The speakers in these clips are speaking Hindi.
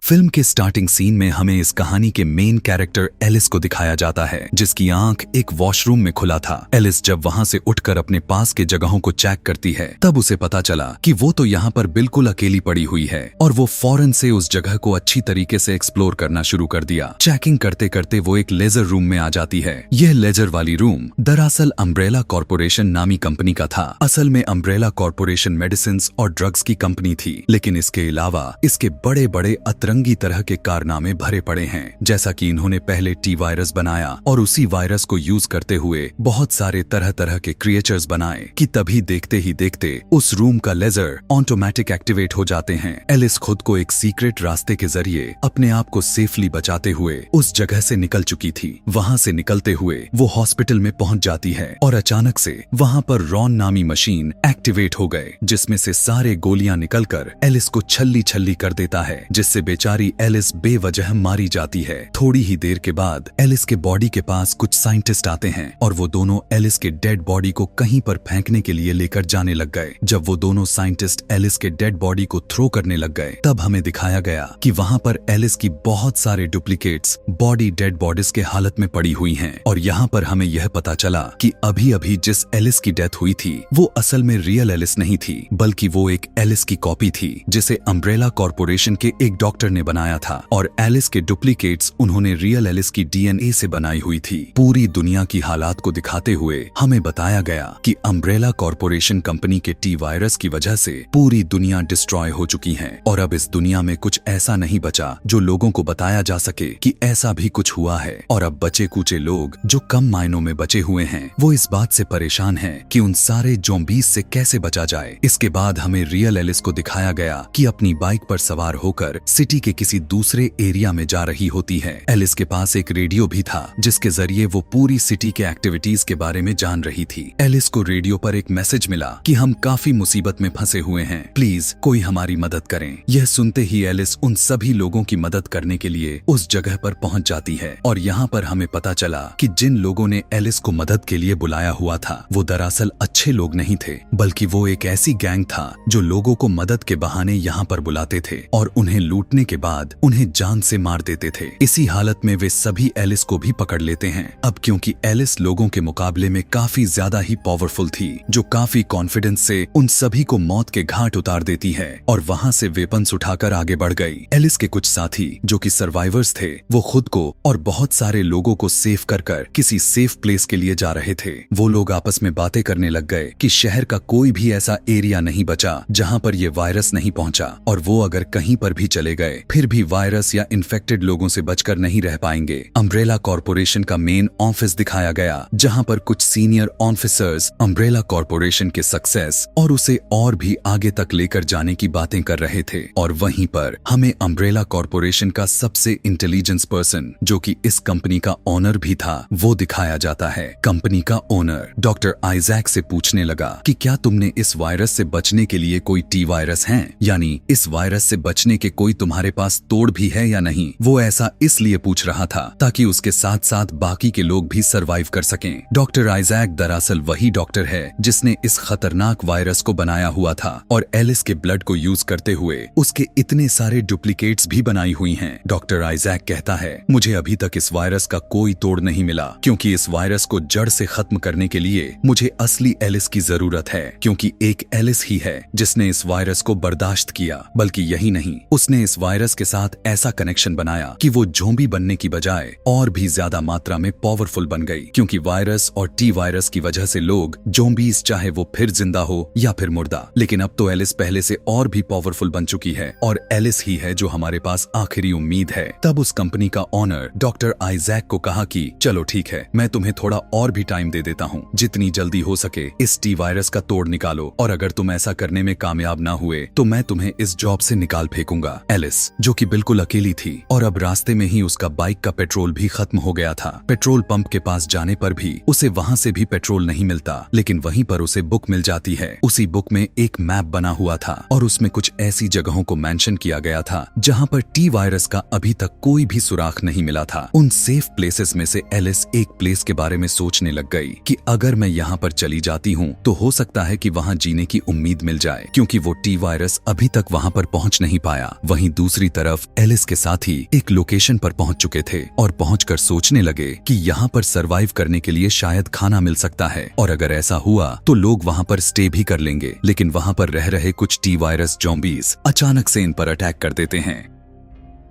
फिल्म के स्टार्टिंग सीन में हमें इस कहानी के मेन कैरेक्टर एलिस को दिखाया जाता है, जिसकी आंख एक वॉशरूम में खुला था। एलिस जब वहां से उठकर अपने पास के जगहों को चेक करती है, तब उसे पता चला कि वो तो यहाँ पर बिल्कुल अकेली पड़ी हुई है और वो फौरन से उस जगह को अच्छी तरीके से एक्सप्लोर करना शुरू कर दिया। चेकिंग करते करते वो एक लेजर रूम में आ जाती है। यह लेजर वाली रूम दरअसल अम्ब्रेला कॉर्पोरेशन नामी कंपनी का था। असल में अम्ब्रेला कॉर्पोरेशन मेडिसिन और ड्रग्स की कंपनी थी, लेकिन इसके अलावा इसके बड़े बड़े अतरंगी तरह के कारनामे भरे पड़े हैं। जैसा कि इन्होंने पहले टी वायरस बनाया और उसी वायरस को यूज करते हुए बहुत सारे तरह तरह के क्रिएचर्स बनाए कि तभी देखते ही देखते उस रूम का लेजर ऑटोमेटिक एक्टिवेट हो जाते हैं। एलिस खुद को एक सीक्रेट रास्ते के जरिए अपने आप को सेफली बचाते हुए उस जगह से निकल चुकी थी। वहां से निकलते हुए वो हॉस्पिटल में पहुंच जाती है और अचानक से वहां पर रॉन नामी मशीन एक्टिवेट हो गए, जिसमें से सारे गोलियां निकलकर एलिस को छल्ली छल्ली कर देता है, जिससे बेचारी एलिस बेवजह मारी जाती है। थोड़ी ही देर के बाद एलिस के बॉडी के पास कुछ साइंटिस्ट आते हैं और वो दोनों एलिस के डेड बॉडी को कहीं पर फेंकने के लिए लेकर जाने लग गए। जब वो दोनों साइंटिस्ट एलिस के डेड बॉडी को थ्रो करने लग गए, तब हमें दिखाया गया कि वहां पर एलिस की बहुत सारे डुप्लीकेट्स बॉडी डेड बॉडीज के हालत में पड़ी हुई हैं। और यहाँ पर हमें यह पता चला कि अभी अभी जिस एलिस की डेथ हुई थी वो असल में रियल एलिस नहीं थी, बल्कि वो एक एलिस की कॉपी थी जिसे अम्ब्रेला कॉर्पोरेशन के एक डॉक्टर ने बनाया था और एलिस के डुप्लीकेट्स उन्होंने रियल एलिस की डीएनए से बनाई हुई थी। पूरी दुनिया की हालात को दिखाते हुए हमें बताया गया कि अम्ब्रेला कॉर्पोरेशन कंपनी के टी वायरस की वजह से पूरी दुनिया डिस्ट्रॉय हो चुकी है और अब इस दुनिया में कुछ ऐसा नहीं बचा जो लोगों को बताया जा सके कि ऐसा भी कुछ हुआ है। और अब बचे कुचे लोग जो कम मायनों में बचे हुए हैं वो इस बात से परेशान हैं कि उन सारे ज़ॉम्बीज़ से कैसे बचा जाए। इसके बाद हमें रियल एलिस को दिखाया गया कि अपनी बाइक पर सवार होकर सिटी के किसी दूसरे एरिया में जा रही होती है। एलिस के पास एक रेडियो भी था जिसके जरिए वो पूरी सिटी के एक्टिविटीज के बारे में जान रही थी। एलिस को रेडियो पर एक मैसेज मिला कि हम काफी मुसीबत में फंसे हुए हैं, प्लीज कोई हमारी मदद करें। यह सुनते ही एलिस उन सभी लोगों की मदद करने के लिए उस जगह पर पहुंच जाती है और यहाँ पर हमें पता चला कि जिन लोगों ने एलिस को मदद के लिए बुलाया हुआ था वो दरअसल अच्छे लोग नहीं थे, बल्कि वो एक ऐसी गैंग था जो लोगों को मदद के बहाने यहाँ पर बुलाते थे और उन्हें लूटने के बाद उन्हें जान से मार देते थे। इसी हालत में वे सभी एलिस को भी पकड़ लेते हैं। अब क्योंकि एलिस लोगों के मुकाबले में काफी ज्यादा ही पावरफुल थी, जो काफी कॉन्फिडेंस से उन सभी को मौत के घाट उतार देती है और वहां से वेपन्स उठाकर आगे बढ़ गई। एलिस के कुछ साथी जो कि सर्वाइवर्स थे वो खुद को और बहुत सारे लोगों को सेव कर किसी सेफ प्लेस के लिए जा रहे थे। वो लोग आपस में बातें करने लग गए कि शहर का कोई भी ऐसा एरिया नहीं बचा जहां पर ये वायरस नहीं पहुंचा और वो अगर कहीं पर भी चले गए फिर भी वायरस या इन्फेक्टेड लोगों से बचकर नहीं रह पाएंगे। अम्ब्रेला कॉर्पोरेशन का मेन ऑफिस दिखाया गया जहां पर कुछ सीनियर ऑफिसर्स अम्ब्रेला कॉर्पोरेशन के सक्सेस और उसे और भी आगे तक लेकर जाने की बातें कर रहे थे। और वहीं पर हमें अम्ब्रेला कॉर्पोरेशन का सबसे इंटेलिजेंस पर्सन जो कि इस कंपनी का ओनर भी था वो दिखाया जाता है। कंपनी का ओनर डॉक्टर आइजैक से पूछने लगा कि क्या तुमने इस वायरस से बचने के लिए कोई टी वायरस है, यानी इस वायरस से बचने के कोई तुम्हारे पास तोड़ भी है या नहीं। वो ऐसा इसलिए पूछ रहा था ताकि उसके साथ साथ बाकी के लोग भी सरवाइव कर सकें। डॉक्टर आइजैक दरअसल वही डॉक्टर है जिसने इस खतरनाक वायरस को बनाया हुआ था और एलिस के ब्लड को यूज करते हुए उसके इतने सारे डुप्लीकेट्स भी बनाई हुई हैं। डॉक्टर आइजैक कहता है मुझे अभी तक इस वायरस का कोई तोड़ नहीं मिला, क्योंकि इस वायरस को जड़ से खत्म करने के लिए मुझे असली एलिस की जरूरत है, क्योंकि एक एलिस ही है जिसने इस वायरस को बर्दाश्त किया। बल्कि यही नहीं, उसने इस वायरस के साथ ऐसा कनेक्शन बनाया कि वो ज़ॉम्बी बनने की बजाय और भी ज्यादा मात्रा में पावरफुल बन गई, क्योंकि वायरस और टी वायरस की वजह से लोग ज़ॉम्बीज चाहे वो फिर जिंदा हो या फिर मुर्दा, लेकिन अब तो एलिस पहले से और भी पावरफुल बन चुकी है और एलिस ही है जो हमारे पास आखिरी उम्मीद है। तब उस कंपनी का ओनर डॉक्टर आइजैक को कहा कि चलो ठीक है, मैं तुम्हें थोड़ा और भी टाइम दे देता हूँ, जितनी जल्दी हो सके इस टी वायरस का तोड़ निकालो और अगर तुम ऐसा करने में कामयाब ना हुए तो मैं तुम्हें इस जॉब से निकाल फेंकूंगा। एलिस जो कि बिल्कुल अकेली थी और अब रास्ते में ही उसका बाइक का पेट्रोल भी खत्म हो गया था। पेट्रोल पंप के पास जाने पर भी उसे वहां से भी पेट्रोल नहीं मिलता, लेकिन वहीं पर उसे बुक मिल जाती है। उसी बुक में एक मैप बना हुआ था और उसमें कुछ ऐसी जगहों को मेंशन किया गया था जहां पर टी वायरस का अभी तक कोई भी सुराग नहीं मिला था। उन सेफ प्लेसेस में से एलिस एक प्लेस के बारे में सोचने लग गई कि अगर मैं यहाँ पर चली जाती हूँ तो हो सकता है कि वहाँ जीने की उम्मीद मिल जाए, क्योंकि वो टी वायरस अभी तक वहाँ पर पहुँच नहीं पाया। वहीं दूसरी दूसरी तरफ एलिस के साथी एक लोकेशन पर पहुंच चुके थे और पहुंचकर सोचने लगे कि यहाँ पर सरवाइव करने के लिए शायद खाना मिल सकता है, और अगर ऐसा हुआ तो लोग वहाँ पर स्टे भी कर लेंगे। लेकिन वहाँ पर रह रहे कुछ टी वायरस ज़ॉम्बीज अचानक से इन पर अटैक कर देते हैं।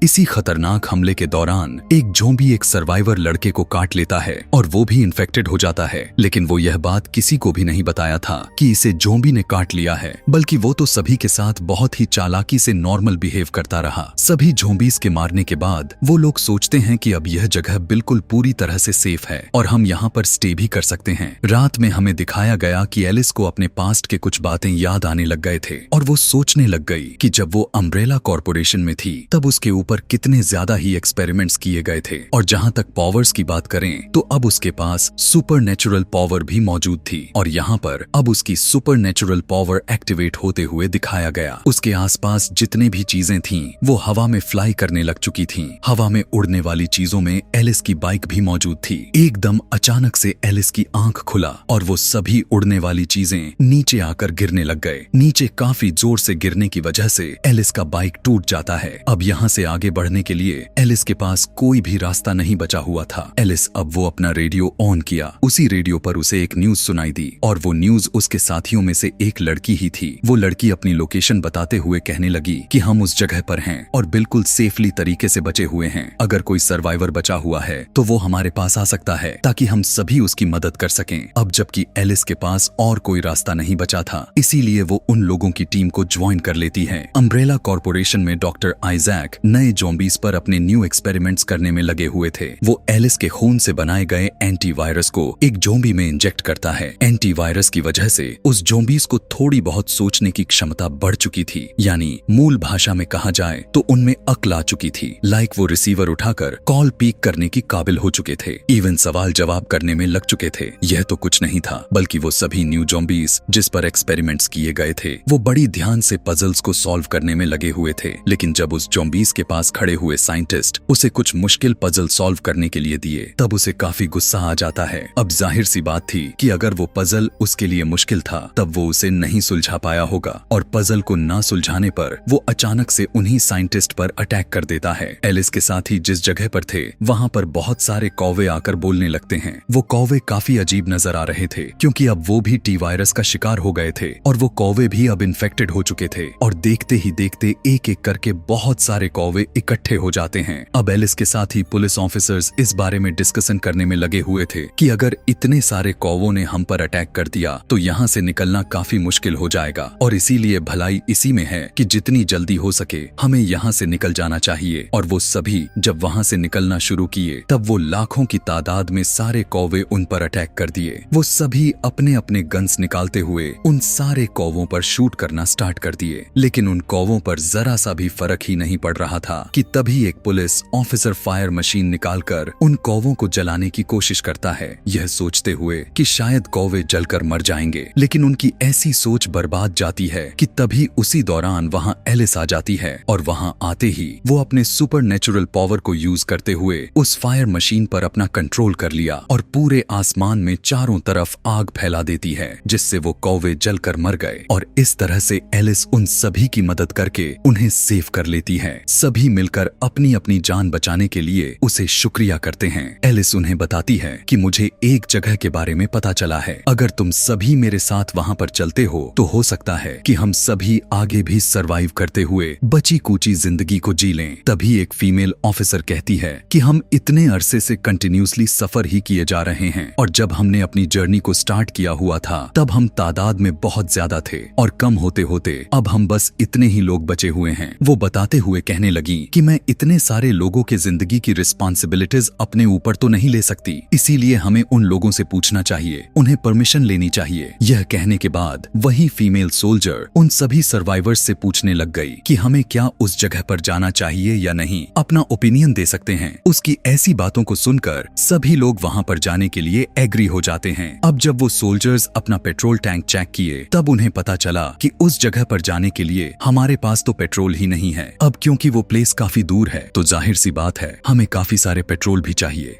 इसी खतरनाक हमले के दौरान एक ज़ॉम्बी एक सर्वाइवर लड़के को काट लेता है और वो भी इन्फेक्टेड हो जाता है। लेकिन वो यह बात किसी को भी नहीं बताया था कि इसे ज़ॉम्बी ने काट लिया है, बल्कि वो तो सभी के साथ बहुत ही चालाकी से नॉर्मल बिहेव करता रहा। सभी ज़ॉम्बीज के मारने के बाद वो लोग सोचते हैं कि अब यह जगह बिल्कुल पूरी तरह से सेफ है और हम यहाँ पर स्टे भी कर सकते हैं। रात में हमें दिखाया गया कि एलिस को अपने पास्ट के कुछ बातें याद आने लग गए थे और वो सोचने लग गई कि जब वो अम्ब्रेला कॉर्पोरेशन में थी तब उसके ऊपर कितने ज्यादा ही एक्सपेरिमेंट्स किए गए थे, और जहां तक पावर्स की बात करें तो अब उसके पास सुपरनेचुरल पावर भी मौजूद थी और यहाँ पर अब उसकी सुपरनेचुरल पावर एक्टिवेट होते हुए दिखाया गया। उसके आसपास जितने भी चीजें थीं वो हवा में फ्लाई करने लग चुकी थीं। हवा में उड़ने वाली चीजों में एलिस की बाइक भी मौजूद थी। एकदम अचानक से एलिस की आंख खुला और वो सभी उड़ने वाली चीजें नीचे आकर गिरने लग गए। नीचे काफी जोर से गिरने की वजह से एलिस का बाइक टूट जाता है। अब यहाँ से आगे बढ़ने के लिए एलिस के पास कोई भी रास्ता नहीं बचा हुआ था। एलिस अब वो अपना रेडियो ऑन किया। उसी रेडियो पर उसे एक न्यूज सुनाई दी और वो न्यूज उसके साथियों में से एक लड़की ही थी। वो लड़की अपनी लोकेशन बताते हुए कहने लगी कि हम उस जगह पर हैं और बिल्कुल सेफली तरीके से बचे हुए हैं। अगर कोई सर्वाइवर बचा हुआ है तो वो हमारे पास आ सकता है ताकि हम सभी उसकी मदद कर सकें। अब जबकि एलिस के पास और कोई रास्ता नहीं बचा था, इसीलिए वो उन लोगों की टीम को ज्वाइन कर लेती है। अम्ब्रेला कॉर्पोरेशन में डॉक्टर आइजैक नए ज़ॉम्बीज पर अपने न्यू एक्सपेरिमेंट्स करने में लगे हुए थे। वो एलिस के खून से बनाए गए एंटीवायरस को एक ज़ॉम्बी में इंजेक्ट करता है। एंटीवायरस की वजह से उस ज़ॉम्बीज को थोड़ी बहुत सोचने की क्षमता बढ़ चुकी थी, यानी मूल भाषा में कहा जाए तो उनमें अक्ल आ चुकी थी। लाइक वो रिसीवर उठाकर कॉल पिक करने की काबिल हो चुके थे, इवन सवाल जवाब करने में लग चुके थे। यह तो कुछ नहीं था, बल्कि वो सभी न्यू ज़ॉम्बीज जिस पर एक्सपेरिमेंट्स किए गए थे वो बड़ी ध्यान से पजल्स को सॉल्व करने में लगे हुए थे। लेकिन जब उस ज़ॉम्बीज के पास खड़े हुए साइंटिस्ट उसे कुछ मुश्किल पजल सॉल्व करने के लिए दिए तब उसे काफी गुस्सा आ जाता है। अब जाहिर सी बात थी कि अगर वो पजल उसके लिए मुश्किल था तब वो उसे नहीं सुलझा पाया होगा, और पजल को ना सुलझाने पर वो अचानक से उन्हीं साइंटिस्ट पर अटैक कर देता है। एलिस के साथ ही जिस जगह पर थे वहाँ पर बहुत सारे कौवे आकर बोलने लगते हैं। वो कौवे काफी अजीब नजर आ रहे थे क्योंकि अब वो भी टी वायरस का शिकार हो गए थे और वो कौवे भी अब इन्फेक्टेड हो चुके थे। और देखते ही देखते एक एक करके बहुत सारे कौवे इकट्ठे हो जाते हैं। अब एलिस के साथ ही पुलिस ऑफिसर्स इस बारे में डिस्कशन करने में लगे हुए थे कि अगर इतने सारे कौवों ने हम पर अटैक कर दिया तो यहाँ से निकलना काफी मुश्किल हो जाएगा, और इसीलिए भलाई इसी में है कि जितनी जल्दी हो सके हमें यहाँ से निकल जाना चाहिए। और वो सभी जब वहाँ से निकलना शुरू किए तब वो लाखों की तादाद में सारे कौवे उन पर अटैक कर दिए। वो सभी अपने अपने गन्स निकालते हुए उन सारे कौवों पर शूट करना स्टार्ट कर दिए। लेकिन उन कौवों पर जरा सा भी फर्क ही नहीं पड़ रहा था कि तभी एक पुलिस ऑफिसर फायर मशीन निकालकर उन कौवों को जलाने की कोशिश करता है, यह सोचते हुए कि शायद कौवे जलकर मर जाएंगे। लेकिन उनकी ऐसी सोच बर्बाद जाती है कि तभी उसी दौरान वहां एलिस आ जाती है और वहां आते ही वो अपने सुपरनेचुरल पावर को यूज करते हुए उस फायर मशीन पर अपना कंट्रोल कर लिया और पूरे आसमान में चारों तरफ आग फैला देती है, जिससे वो कौवे जलकर मर गए। और इस तरह से एलिस उन सभी की मदद करके उन्हें सेव कर लेती है। सभी मिलकर अपनी अपनी जान बचाने के लिए उसे शुक्रिया करते हैं। एलिस उन्हें बताती है कि मुझे एक जगह के बारे में पता चला है, अगर तुम सभी मेरे साथ वहाँ पर चलते हो तो हो सकता है कि हम सभी आगे भी सरवाइव करते हुए बची कूची जिंदगी को जी लें। तभी एक फीमेल ऑफिसर कहती है कि हम इतने अरसे से कंटिन्यूसली सफर ही किए जा रहे हैं और जब हमने अपनी जर्नी को स्टार्ट किया हुआ था तब हम तादाद में बहुत ज्यादा थे और कम होते होते अब हम बस इतने ही लोग बचे हुए हैं। वो बताते हुए कहने लगी कि मैं इतने सारे लोगों के जिंदगी की रिस्पॉन्सिबिलिटीज अपने ऊपर तो नहीं ले सकती, इसीलिए हमें उन लोगों से पूछना चाहिए, उन्हें परमिशन लेनी चाहिए। यह कहने के बाद वही फीमेल सोल्जर उन सभी सर्वाइवर्स से पूछने लग गई कि हमें क्या उस जगह पर जाना चाहिए या नहीं, अपना ओपिनियन दे सकते हैं। उसकी ऐसी बातों को सुनकर सभी लोग वहाँ पर जाने के लिए एग्री हो जाते हैं। अब जब वो सोल्जर्स अपना पेट्रोल टैंक चेक किए तब उन्हें पता चला कि उस जगह पर जाने के लिए हमारे पास तो पेट्रोल ही नहीं है। अब क्योंकि वो प्लेस काफी दूर है तो जाहिर सी बात है हमें काफी सारे पेट्रोल भी चाहिए।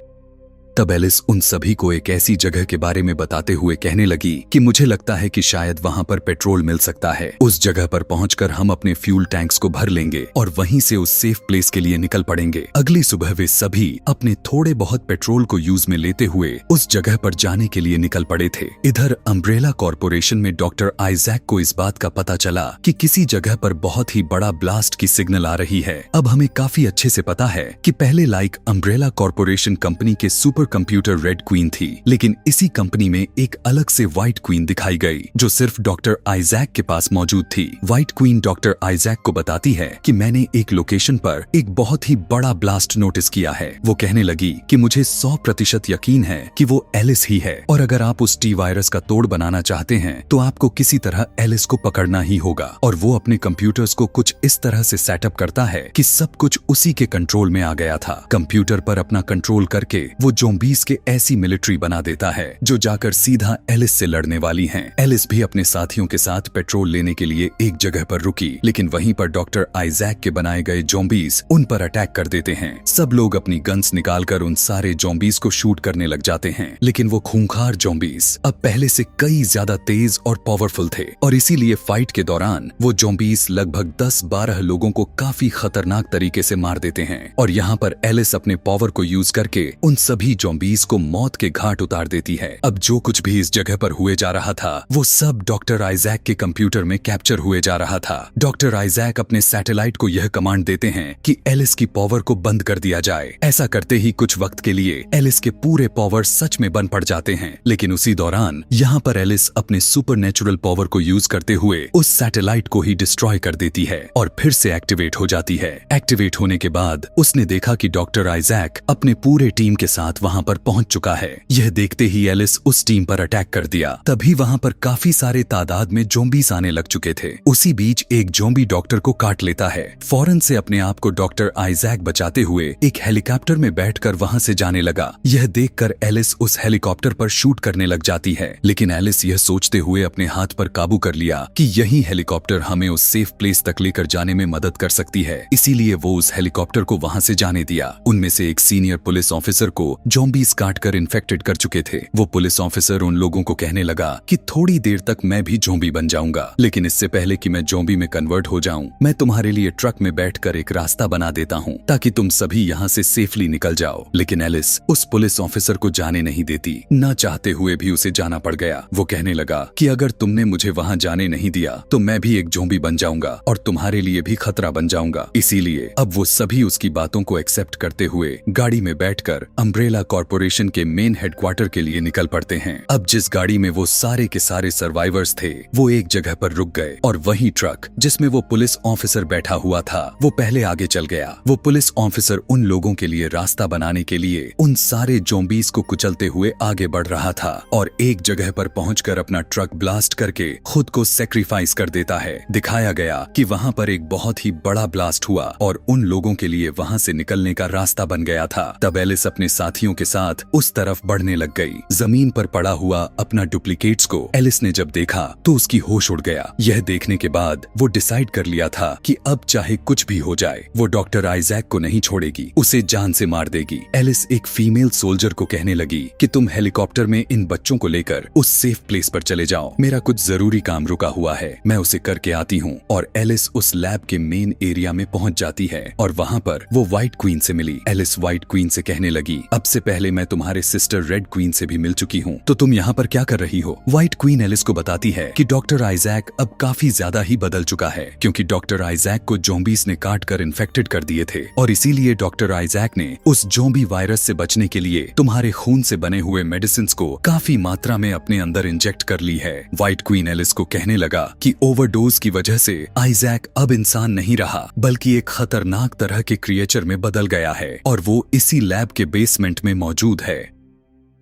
तब एलिस उन सभी को एक ऐसी जगह के बारे में बताते हुए कहने लगी कि मुझे लगता है कि शायद वहां पर पेट्रोल मिल सकता है। उस जगह पर पहुंचकर हम अपने फ्यूल टैंक्स को भर लेंगे और वहीं से उस सेफ प्लेस के लिए निकल पड़ेंगे। अगली सुबह वे सभी अपने थोड़े बहुत पेट्रोल को यूज में लेते हुए उस जगह पर जाने के लिए निकल पड़े थे। इधर अम्ब्रेला कॉर्पोरेशन में डॉक्टर आइजैक को इस बात का पता चला कि किसी जगह पर बहुत ही बड़ा ब्लास्ट की सिग्नल आ रही है। अब हमें काफी अच्छे से पता है कि पहले लाइक अम्ब्रेला कॉर्पोरेशन कंपनी के सुपर कंप्यूटर रेड क्वीन थी, लेकिन इसी कंपनी में एक अलग से व्हाइट क्वीन दिखाई गई जो सिर्फ डॉक्टर आइजैक के पास मौजूद थी। व्हाइट क्वीन डॉक्टर आइजैक को बताती है कि मैंने एक लोकेशन पर एक बहुत ही बड़ा ब्लास्ट नोटिस किया है। वो कहने लगी कि मुझे 100% यकीन है कि वो एलिस ही है और अगर आप उस टी वायरस का तोड़ बनाना चाहते हैं तो आपको किसी तरह एलिस को पकड़ना ही होगा। और वो अपने कंप्यूटर्स को कुछ इस तरह से सेटअप करता है कि सब कुछ उसी के कंट्रोल में आ गया था। कंप्यूटर पर अपना कंट्रोल करके वो ज़ॉम्बीज़ के ऐसी मिलिट्री बना देता है जो जाकर सीधा एलिस से लड़ने वाली हैं। एलिस भी अपने साथियों के साथ पेट्रोल लेने के लिए एक जगह पर रुकी, लेकिन वहीं पर डॉक्टर आइजैक के बनाए गए ज़ॉम्बीज़ उन पर अटैक कर देते हैं। सब लोग अपनी गन्स निकालकर उन सारे ज़ॉम्बीज़ को शूट करने लग जाते हैं, लेकिन वो खूंखार ज़ॉम्बीज़ अब पहले से कई ज्यादा तेज और पावरफुल थे और इसीलिए फाइट के दौरान वो ज़ॉम्बीज़ लगभग 10-12 लोगों को काफी खतरनाक तरीके से मार देते हैं। और यहाँ पर एलिस अपने पावर को यूज करके उन सभी ज़ॉम्बीज़ को मौत के घाट उतार देती है। अब जो कुछ भी इस जगह पर हुए जा रहा था वो सब डॉक्टर आइजैक के कंप्यूटर में कैप्चर हुए जा रहा था। डॉक्टर आइजैक अपने सैटेलाइट को यह कमांड देते हैं कि एलिस की पावर को बंद कर दिया जाए। ऐसा करते ही कुछ वक्त के लिए एलिस के पूरे पावर सच में बंद पड़ जाते हैं, लेकिन उसी दौरान यहाँ पर एलिस अपने सुपरनेचुरल पावर को यूज करते हुए उस सैटेलाइट को ही डिस्ट्रॉय कर देती है और फिर से एक्टिवेट हो जाती है। एक्टिवेट होने के बाद उसने देखा कि डॉक्टर आइजैक अपने पूरे टीम के साथ वहां पर पहुंच चुका है। यह देखते ही एलिस उस टीम पर अटैक कर दिया। तभी वहां पर काफी सारे तादाद में ज़ॉम्बीज़ आने लग चुके थे। उसी बीच एक ज़ॉम्बी डॉक्टर को काट लेता है। फौरन से अपने आप को डॉक्टर आइजैक बचाते हुए एक हेलीकॉप्टर में बैठकर वहां से जाने लगा। यह देखकर एलिस उस हेलीकॉप्टर पर शूट करने लग जाती है, लेकिन एलिस यह सोचते हुए अपने हाथ पर काबू कर लिया कि यही हेलीकॉप्टर हमें उस सेफ प्लेस तक लेकर जाने में मदद कर सकती है। इसीलिए वो उस हेलीकॉप्टर को वहां से जाने दिया। उनमें से एक सीनियर पुलिस ऑफिसर को ज़ॉम्बीज़ काटकर इन्फेक्टेड कर चुके थे। वो पुलिस ऑफिसर उन लोगों को कहने लगा कि थोड़ी देर तक मैं भी ज़ॉम्बी बन जाऊंगा, लेकिन इससे पहले कि मैं ज़ॉम्बी में कन्वर्ट हो जाऊं, मैं तुम्हारे लिए ट्रक में बैठकर एक रास्ता बना देता हूं ताकि तुम सभी यहाँ से सेफली निकल जाओ। लेकिन एलिस उस पुलिस ऑफिसर को जाने नहीं देती। न चाहते हुए भी उसे जाना पड़ गया। वो कहने लगा कि अगर तुमने मुझे वहां जाने नहीं दिया तो मैं भी एक ज़ॉम्बी बन जाऊंगा और तुम्हारे लिए भी खतरा बन जाऊंगा। इसीलिए अब वो सभी उसकी बातों को एक्सेप्ट करते हुए गाड़ी में बैठकर अम्ब्रेला कॉर्पोरेशन के मेन हेडक्वार्टर के लिए निकल पड़ते हैं। अब जिस गाड़ी में वो सारे के सारे सर्वाइवर्स थे वो एक जगह पर रुक गए और वही ट्रक जिसमें वो पुलिस ऑफिसर बैठा हुआ था वो पहले आगे चल गया। वो पुलिस ऑफिसर उन लोगों के लिए रास्ता बनाने के लिए उन सारे ज़ॉम्बीज़ को कुचलते हुए आगे बढ़ रहा था और एक जगह पर पहुंचकर अपना ट्रक ब्लास्ट करके खुद को सेक्रीफाइस कर देता है। दिखाया गया कि वहां पर एक बहुत ही बड़ा ब्लास्ट हुआ और उन लोगों के लिए वहां से निकलने का रास्ता बन गया था। तब एलिस अपने साथियों के साथ उस तरफ बढ़ने लग गई। जमीन पर पड़ा हुआ अपना डुप्लीकेट्स को एलिस ने जब देखा तो उसकी होश उड़ गया। यह देखने के बाद वो डिसाइड कर लिया था कि अब चाहे कुछ भी हो जाए वो डॉक्टर आइजैक को नहीं छोड़ेगी, उसे जान से मार देगी। एलिस एक फीमेल सोल्जर को कहने लगी कि तुम हेलीकॉप्टर में इन बच्चों को लेकर उस सेफ प्लेस पर चले जाओ, मेरा कुछ जरूरी काम रुका हुआ है, मैं उसे करके आती हूँ। और एलिस उस लैब के मेन एरिया में पहुंच जाती है और वहाँ पर वो व्हाइट क्वीन से मिली। एलिस व्हाइट क्वीन से कहने लगी अब से पहले मैं तुम्हारे सिस्टर रेड क्वीन से भी मिल चुकी हूँ, तो तुम यहाँ पर क्या कर रही हो। व्हाइट क्वीन एलिस को बताती है कि डॉक्टर आइजैक अब काफी ज्यादा ही बदल चुका है, क्योंकि डॉक्टर आइजैक को ज़ॉम्बीज़ ने काट कर इन्फेक्टेड कर दिए थे और इसीलिए डॉक्टर आइजैक ने उस ज़ॉम्बी वायरस से बचने के लिए तुम्हारे खून से बने हुए मेडिसिन को काफी मात्रा में अपने अंदर इंजेक्ट कर ली है। व्हाइट क्वीन एलिस को कहने लगा कि ओवरडोज की वजह से आइजैक अब इंसान नहीं रहा बल्कि एक खतरनाक तरह के क्रिएचर में बदल गया है और वो इसी लैब के बेसमेंट में मौजूद है।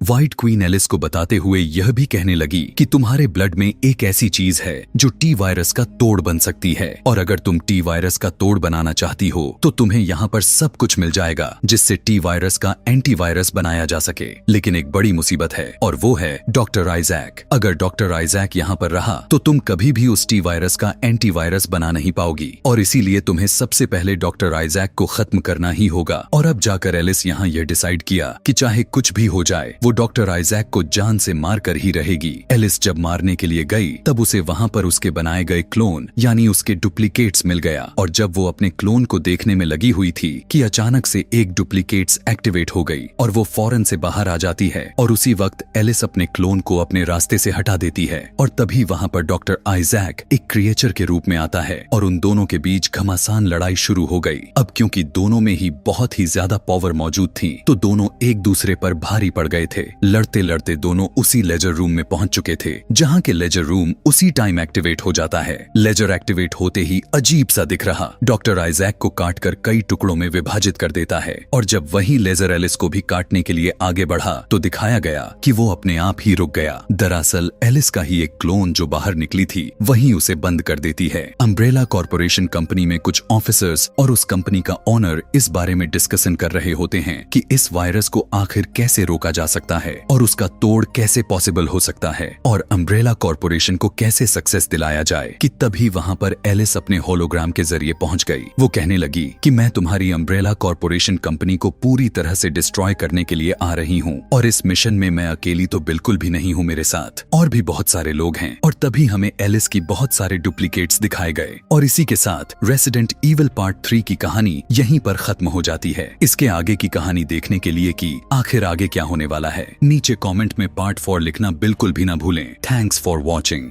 व्हाइट क्वीन एलिस को बताते हुए यह भी कहने लगी कि तुम्हारे ब्लड में एक ऐसी चीज है जो टी वायरस का तोड़ बन सकती है, और अगर तुम टी वायरस का तोड़ बनाना चाहती हो तो तुम्हें यहाँ पर सब कुछ मिल जाएगा जिससे टी वायरस का एंटीवायरस बनाया जा सके। लेकिन एक बड़ी मुसीबत है और वो है डॉक्टर आइजैक। अगर डॉक्टर आइजैक यहाँ पर रहा तो तुम कभी भी उस टी वायरस का एंटीवायरस बना नहीं पाओगी, और इसीलिए तुम्हें सबसे पहले डॉक्टर आइजैक को खत्म करना ही होगा। और अब जाकर एलिस यहाँ यह डिसाइड किया कि चाहे कुछ भी हो जाए वो डॉक्टर आइजैक को जान से मार कर ही रहेगी। एलिस जब मारने के लिए गई तब उसे वहाँ पर उसके बनाए गए क्लोन यानी उसके डुप्लीकेट्स मिल गया, और जब वो अपने क्लोन को देखने में लगी हुई थी कि अचानक से एक डुप्लीकेट्स एक्टिवेट हो गई और वो फौरन से बाहर आ जाती है, और उसी वक्त एलिस अपने क्लोन को अपने रास्ते से हटा देती है। और तभी वहाँ पर डॉक्टर आइजैक एक क्रिएचर के रूप में आता है और उन दोनों के बीच घमासान लड़ाई शुरू हो गई। अब क्योंकि दोनों में ही बहुत ही ज्यादा पावर मौजूद थी तो दोनों एक दूसरे पर भारी पड़ गए थे। लड़ते लड़ते दोनों उसी लेजर रूम में पहुंच चुके थे जहां के लेजर रूम उसी टाइम एक्टिवेट हो जाता है। लेजर एक्टिवेट होते ही अजीब सा दिख रहा डॉक्टर आइजैक को काटकर कई टुकड़ों में विभाजित कर देता है, और जब वही लेजर एलिस को भी काटने के लिए आगे बढ़ा तो दिखाया गया कि वो अपने आप ही रुक गया। दरअसल एलिस का ही एक क्लोन जो बाहर निकली थी वही उसे बंद कर देती है। अम्ब्रेला कॉर्पोरेशन कंपनी में कुछ ऑफिसर्स और उस कंपनी का ओनर इस बारे में डिस्कशन कर रहे होते हैं कि इस वायरस को आखिर कैसे रोका जा सकता है और उसका तोड़ कैसे पॉसिबल हो सकता है, और अम्ब्रेला कॉर्पोरेशन को कैसे सक्सेस दिलाया जाए। कि तभी वहाँ पर एलिस अपने होलोग्राम के जरिए पहुंच गई। वो कहने लगी कि मैं तुम्हारी अम्ब्रेला कॉर्पोरेशन कंपनी को पूरी तरह से डिस्ट्रॉय करने के लिए आ रही हूँ, और इस मिशन में मैं अकेली तो बिल्कुल भी नहीं हूँ, मेरे साथ और भी बहुत सारे लोग हैं। और तभी हमें एलिस की बहुत सारे डुप्लीकेट्स दिखाए गए, और इसी के साथ रेसिडेंट ईविल पार्ट 3 की कहानी यहीं पर खत्म हो जाती है। इसके आगे की कहानी देखने के लिए कि आखिर आगे क्या होने वाला है, नीचे कमेंट में पार्ट 4 लिखना बिल्कुल भी ना भूलें। Thanks for watching.